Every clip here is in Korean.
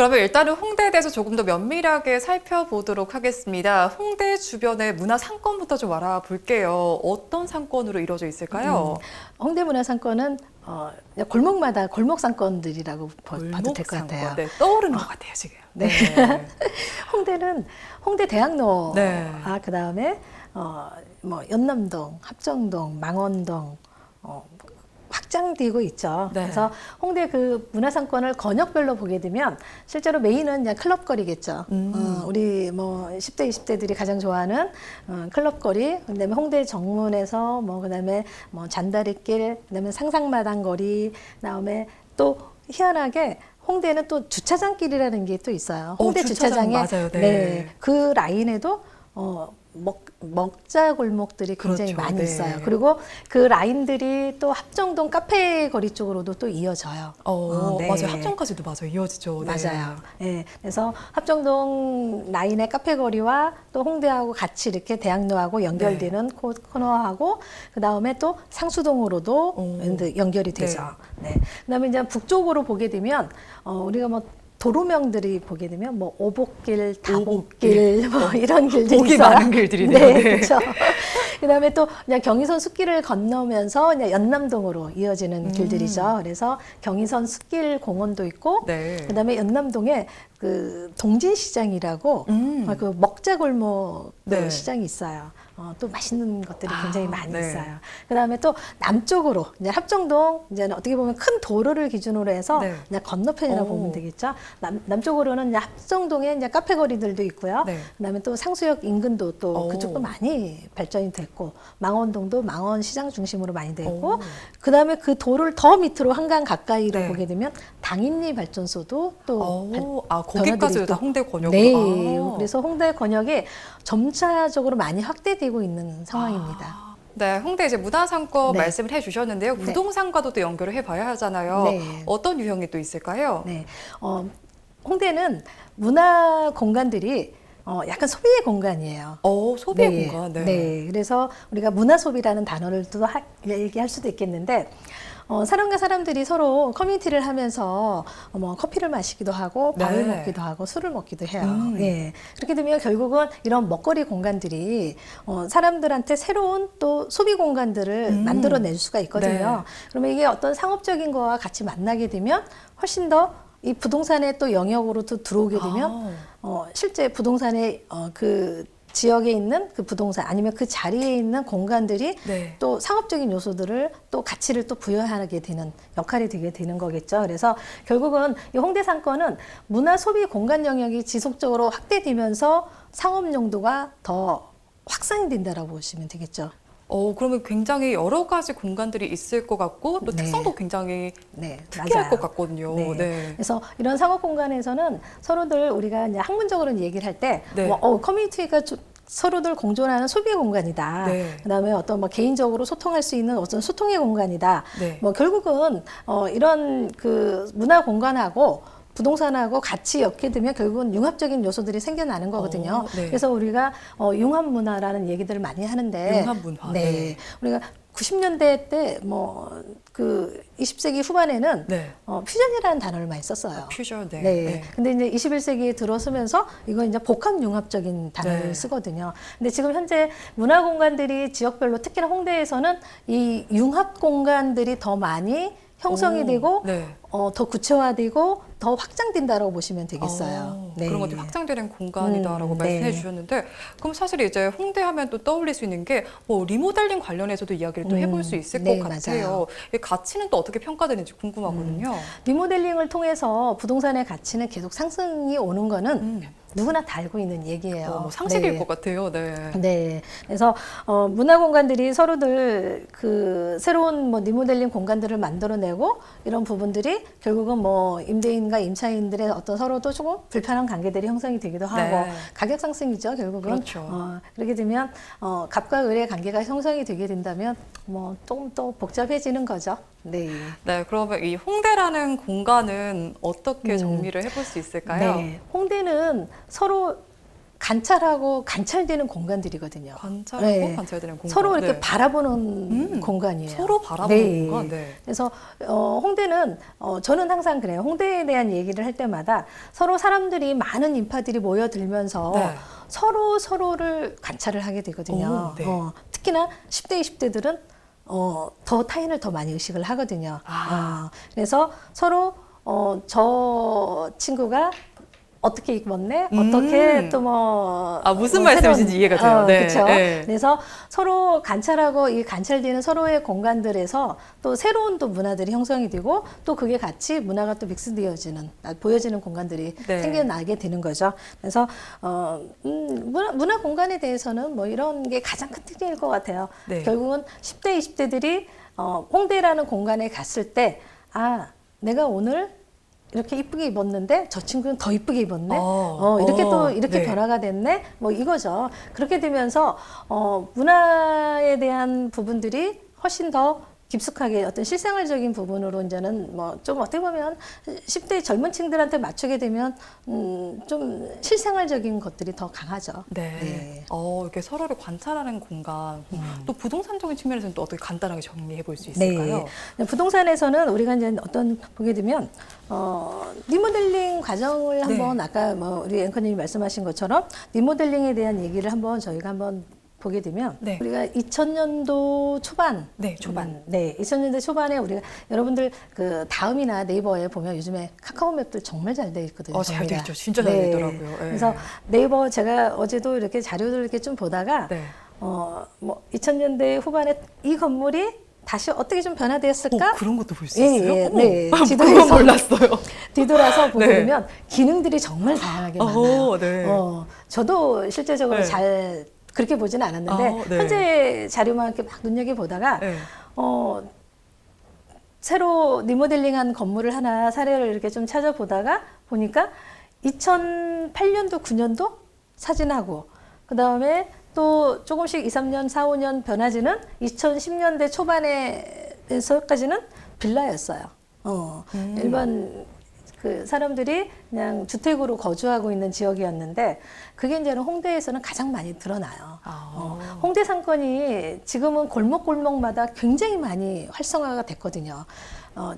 그러면 일단은 홍대에 대해서 조금 더 면밀하게 살펴보도록 하겠습니다. 홍대 주변의 문화 상권부터 좀 알아볼게요. 어떤 상권으로 이루어져 있을까요? 홍대 문화상권은 골목마다 골목 상권들이라고 봐도 될 것 같아요. 네, 떠오르는 것 같아요, 지금. 네. 홍대는 홍대 대학로, 네. 그다음에 뭐 연남동, 합정동, 망원동 확장되고 있죠. 네. 그래서 홍대 그 문화상권을 권역별로 보게 되면 실제로 메인은 그냥 클럽거리겠죠. 우리 뭐 10대, 20대들이 가장 좋아하는 클럽거리, 그다음에 홍대 정문에서 뭐 그다음에 뭐 잔다리길, 그다음에 상상마당 거리, 그다음에 또 희한하게 홍대는 또 주차장길이라는 게 또 있어요. 홍대 주차장, 주차장에 맞아요. 네. 네, 그 라인에도 먹자 골목들이 굉장히 그렇죠. 많이 네. 있어요. 그리고 그 라인들이 또 합정동 카페 거리 쪽으로도 또 이어져요. 네. 맞아요. 합정까지도 맞아요. 이어지죠. 네. 맞아요. 네. 그래서 합정동 라인의 카페 거리와 또 홍대하고 같이 이렇게 대학로하고 연결되는 코너하고 그 다음에 또 상수동으로도 연결이 되죠. 네. 그다음에 이제 북쪽으로 보게 되면 우리가 뭐 도로명들이 보게 되면 뭐 오복길, 다복길 뭐 이런 길들이 복이 있어요. 많은 길들이네요. 네, 네. 그렇죠. 그다음에 또 그냥 경의선 숲길을 건너면서 그냥 연남동으로 이어지는 길들이죠. 그래서 경의선 숲길 공원도 있고, 네. 그다음에 연남동에 그 동진시장이라고 그 먹자골목 네. 시장이 있어요. 또 맛있는 것들이 굉장히 많이 네. 있어요. 그다음에 또 남쪽으로 이제 합정동 이제 어떻게 보면 큰 도로를 기준으로 해서 네. 그냥 건너편이라고 보면 되겠죠. 남쪽으로는 이제 합정동에 이제 카페 거리들도 있고요. 네. 그다음에 또 상수역 인근도 또 그쪽도 많이 발전이 됐고, 망원동도 망원 시장 중심으로 많이 됐고, 그다음에 그 도로를 더 밑으로 한강 가까이로 네. 보게 되면 당인리 발전소도 또 거기까지 다 홍대 권역으로. 네. 그래서 홍대 권역이 점차적으로 많이 확대되고 있는 상황입니다. 네, 홍대 이제 문화상권 네. 말씀을 해주셨는데요. 부동산과도 또 연결을 해봐야 하잖아요. 네. 어떤 유형이 또 있을까요? 네. 홍대는 문화 공간들이 약간 소비의 공간이에요. 소비의 공간. 네. 네. 그래서 우리가 문화 소비라는 단어를 또 얘기할 수도 있겠는데, 사람과 사람들이 서로 커뮤니티를 하면서 뭐 커피를 마시기도 하고 밥을 네. 먹기도 하고 술을 먹기도 해요. 예. 그렇게 되면 결국은 이런 먹거리 공간들이 사람들한테 새로운 또 소비 공간들을 만들어낼 수가 있거든요. 네. 그러면 이게 어떤 상업적인 거와 같이 만나게 되면 훨씬 더 이 부동산의 또 영역으로 또 들어오게 되면 실제 부동산의 그 지역에 있는 그 부동산 아니면 그 자리에 있는 공간들이 네. 또 상업적인 요소들을 또 가치를 또 부여하게 되는 역할이 되게 되는 거겠죠. 그래서 결국은 이 홍대 상권은 문화 소비 공간 영역이 지속적으로 확대되면서 상업 용도가 더 확산이 된다라고 보시면 되겠죠. 그러면 굉장히 여러 가지 공간들이 있을 것 같고 또 네. 특성도 굉장히 네, 특이할 맞아요. 것 같거든요. 네. 네. 그래서 이런 상업 공간에서는 서로들 우리가 이제 학문적으로는 얘기를 할 때 네. 커뮤니티가 서로들 공존하는 소비 공간이다. 네. 그다음에 어떤 뭐 개인적으로 소통할 수 있는 어떤 소통의 공간이다. 네. 뭐 결국은 이런 그 문화 공간하고 부동산하고 같이 엮게 되면 결국은 융합적인 요소들이 생겨나는 거거든요. 네. 그래서 우리가 융합 문화라는 얘기들을 많이 하는데, 융합 문화. 네. 네. 우리가 90년대 때 뭐 그 20세기 후반에는 네. 퓨전이라는 단어를 많이 썼어요. 퓨전. 네. 네. 네. 근데 이제 21세기에 들어서면서 이건 이제 복합 융합적인 단어를 네. 쓰거든요. 근데 지금 현재 문화 공간들이 지역별로 특히나 홍대에서는 이 융합 공간들이 더 많이 형성이 되고 네. 더 구체화되고 더 확장된다라고 보시면 되겠어요. 네. 그런 것들이 확장되는 공간이다라고 말씀해 네. 주셨는데, 그럼 사실 이제 홍대 하면 또 떠올릴 수 있는 게 뭐 리모델링 관련해서도 이야기를 또 해볼 수 있을 네, 것 같아요. 맞아요. 이 가치는 또 어떻게 평가되는지 궁금하거든요. 리모델링을 통해서 부동산의 가치는 계속 상승이 오는 거는 누구나 다 알고 있는 얘기예요. 뭐 상식일 네. 것 같아요. 네. 네. 그래서 문화 공간들이 서로들 그 새로운 뭐 리모델링 공간들을 만들어내고 이런 부분들이 결국은 뭐 임대인과 임차인들의 어떤 서로도 조금 불편한 관계들이 형성이 되기도 하고 네. 가격 상승이죠, 결국은. 그렇죠. 그렇게 되면 갑과 을의 관계가 형성이 되게 된다면 뭐 조금 또 복잡해지는 거죠. 네. 네, 그러면 이 홍대라는 공간은 어떻게 정리를 해볼 수 있을까요? 네. 홍대는 서로 관찰하고 관찰되는 공간들이거든요. 관찰하고 네. 관찰되는 공간. 서로 이렇게 네. 바라보는 공간이에요. 서로 바라보는 공간. 네. 그래서 홍대는 저는 항상 그래요. 홍대에 대한 얘기를 할 때마다 서로 사람들이 많은 인파들이 모여들면서 네. 서로를 관찰을 하게 되거든요. 오, 네. 특히나 10대, 20대들은 더 타인을 더 많이 의식을 하거든요. 그래서 서로 저 친구가 어떻게 입었네? 어떻게 또 뭐. 무슨 말씀이신지 이해가 돼요. 네. 그렇죠. 네. 그래서 서로 관찰하고 이 관찰되는 서로의 공간들에서 또 새로운 또 문화들이 형성이 되고 또 그게 같이 문화가 또 믹스되어지는, 보여지는 공간들이 네. 생겨나게 되는 거죠. 그래서, 문화 공간에 대해서는 뭐 이런 게 가장 큰 특징일 것 같아요. 네. 결국은 10대, 20대들이 홍대라는 공간에 갔을 때, 내가 오늘 이렇게 이쁘게 입었는데 저 친구는 더 이쁘게 입었네. 이렇게 또 이렇게 네. 변화가 됐네. 뭐 이거죠. 그렇게 되면서 문화에 대한 부분들이 훨씬 더 깊숙하게 어떤 실생활적인 부분으로 이제는 뭐 좀 어떻게 보면 10대 젊은 층들한테 맞추게 되면 좀 실생활적인 것들이 더 강하죠. 네. 네. 이렇게 서로를 관찰하는 공간. 또 부동산적인 측면에서는 또 어떻게 간단하게 정리해 볼 수 있을까요? 네. 부동산에서는 우리가 이제 보게 되면 리모델링 과정을 한번 아까 뭐 우리 앵커님이 말씀하신 것처럼 리모델링에 대한 얘기를 한번 저희가 한번 보게 되면 네. 우리가 2000년도 초반, 네, 초반. 2000년대 초반에 우리가 여러분들 그 다음이나 네이버에 보면 요즘에 카카오맵들 정말 잘 돼 있거든요. 잘 돼 있죠. 진짜 잘 돼 있더라고요. 네. 그래서 네이버 제가 어제도 이렇게 자료들을 이렇게 좀 보다가 네. 뭐 2000년대 후반에 이 건물이 다시 어떻게 좀 변화되었을까? 그런 것도 볼 수 있어요? 네. 그건 지도에서 몰랐어요. 뒤돌아서 보게 네. 되면 기능들이 정말 다양하게 많아요. 네. 저도 실제적으로 네. 잘 그렇게 보지는 않았는데 네. 현재 자료만 이렇게 막 눈여겨보다가 네. 새로 리모델링한 건물을 하나 사례를 이렇게 좀 찾아보다가 보니까 2008년도, 9년도 사진하고 그 다음에 또 조금씩 2, 3년, 4, 5년 변화지는 2010년대 초반에서까지는 빌라였어요. 일반 그 사람들이 그냥 주택으로 거주하고 있는 지역이었는데 그게 이제는 홍대에서는 가장 많이 드러나요. 홍대 상권이 지금은 골목골목마다 굉장히 많이 활성화가 됐거든요.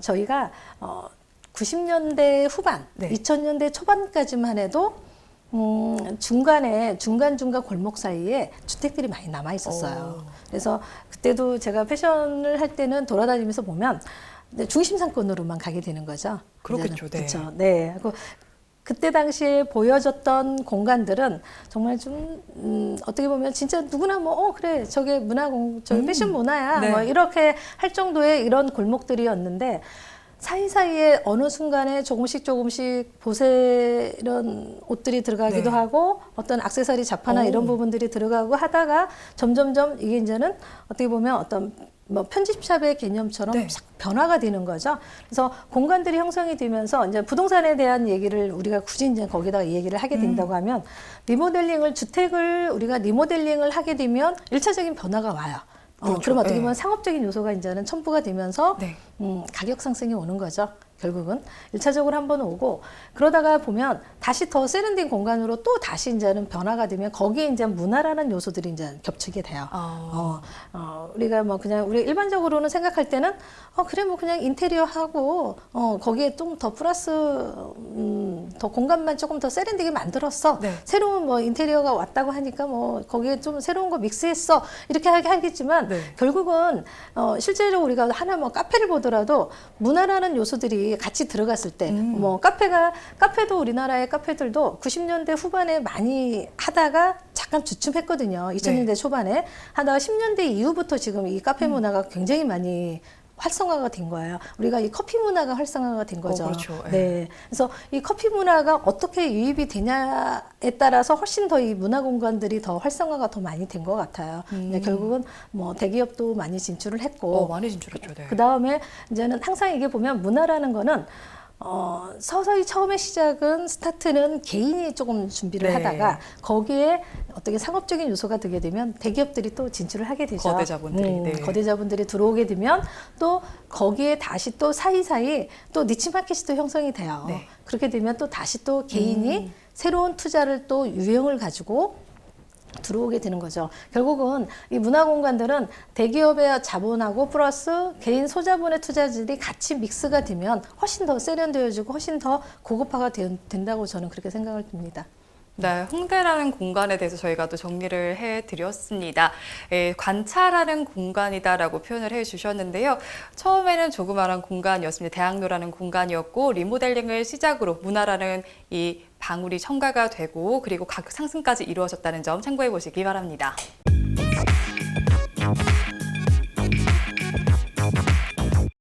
저희가 90년대 후반, 네. 2000년대 초반까지만 해도 중간에 중간중간 골목 사이에 주택들이 많이 남아 있었어요. 그래서 그때도 제가 패션을 할 때는 돌아다니면서 보면 중심 상권으로만 가게 되는 거죠. 그렇겠죠. 네. 그렇죠. 네. 그때 당시에 보여졌던 공간들은 정말 좀 어떻게 보면 진짜 누구나 뭐 그래 저게 저게 패션 문화야 네. 뭐 이렇게 할 정도의 이런 골목들이었는데 사이사이에 어느 순간에 조금씩 보세 이런 옷들이 들어가기도 네. 하고 어떤 액세서리 자파나 이런 부분들이 들어가고 하다가 점점점 이게 이제는 어떻게 보면 어떤 뭐 편집샵의 개념처럼 네. 싹 변화가 되는 거죠. 그래서 공간들이 형성이 되면서 이제 부동산에 대한 얘기를 우리가 굳이 이제 거기다가 이 얘기를 하게 된다고 하면 주택을 우리가 리모델링을 하게 되면 일차적인 변화가 와요. 그렇죠. 그럼 어떻게 네. 보면 상업적인 요소가 이제는 첨부가 되면서 네. 가격 상승이 오는 거죠. 결국은 일차적으로 한번 오고 그러다가 보면 다시 더 세련된 공간으로 또 다시 이제는 변화가 되면 거기에 이제 문화라는 요소들이 이제 겹치게 돼요. 우리가 뭐 그냥 우리 일반적으로는 생각할 때는 그래 뭐 그냥 인테리어 하고 거기에 좀 더 플러스 더 공간만 조금 더 세련되게 만들었어. 네. 새로운 뭐 인테리어가 왔다고 하니까 뭐 거기에 좀 새로운 거 믹스했어. 이렇게 하겠지만 네. 결국은 실제로 우리가 하나 뭐 카페를 보더라도 문화라는 요소들이 같이 들어갔을 때 뭐 카페도 우리나라의 카페들도 90년대 후반에 많이 하다가 잠깐 주춤했거든요. 2000년대 네. 초반에 하다가 10년대 이후부터 지금 이 카페 문화가 굉장히 많이 활성화가 된 거예요. 우리가 이 커피 문화가 활성화가 된 거죠. 그렇죠. 네. 그래서 이 커피 문화가 어떻게 유입이 되냐에 따라서 훨씬 더 이 문화 공간들이 더 활성화가 더 많이 된 것 같아요. 결국은 뭐 대기업도 많이 진출을 했고, 많이 진출했죠. 네. 그 다음에 이제는 항상 이게 보면 문화라는 거는 서서히 처음에 시작은 스타트는 개인이 조금 준비를 네. 하다가 거기에 어떻게 상업적인 요소가 되게 되면 대기업들이 또 진출을 하게 되죠. 거대자본들이. 네. 거대자본들이 들어오게 되면 또 거기에 다시 또 사이사이 또 니치 마켓이 또 형성이 돼요. 네. 그렇게 되면 또 다시 또 개인이 새로운 투자를 또 유형을 가지고 들어오게 되는 거죠. 결국은 이 문화공간들은 대기업의 자본하고 플러스 개인 소자본의 투자들이 같이 믹스가 되면 훨씬 더 세련되어지고 훨씬 더 고급화가 된다고 저는 그렇게 생각을 듭니다. 네, 홍대라는 공간에 대해서 저희가 또 정리를 해드렸습니다. 관찰하는 공간이다라고 표현을 해주셨는데요. 처음에는 조그마한 공간이었습니다. 대학로라는 공간이었고 리모델링을 시작으로 문화라는 이 방울이 첨가가 되고 그리고 가격 상승까지 이루어졌다는 점 참고해 보시기 바랍니다.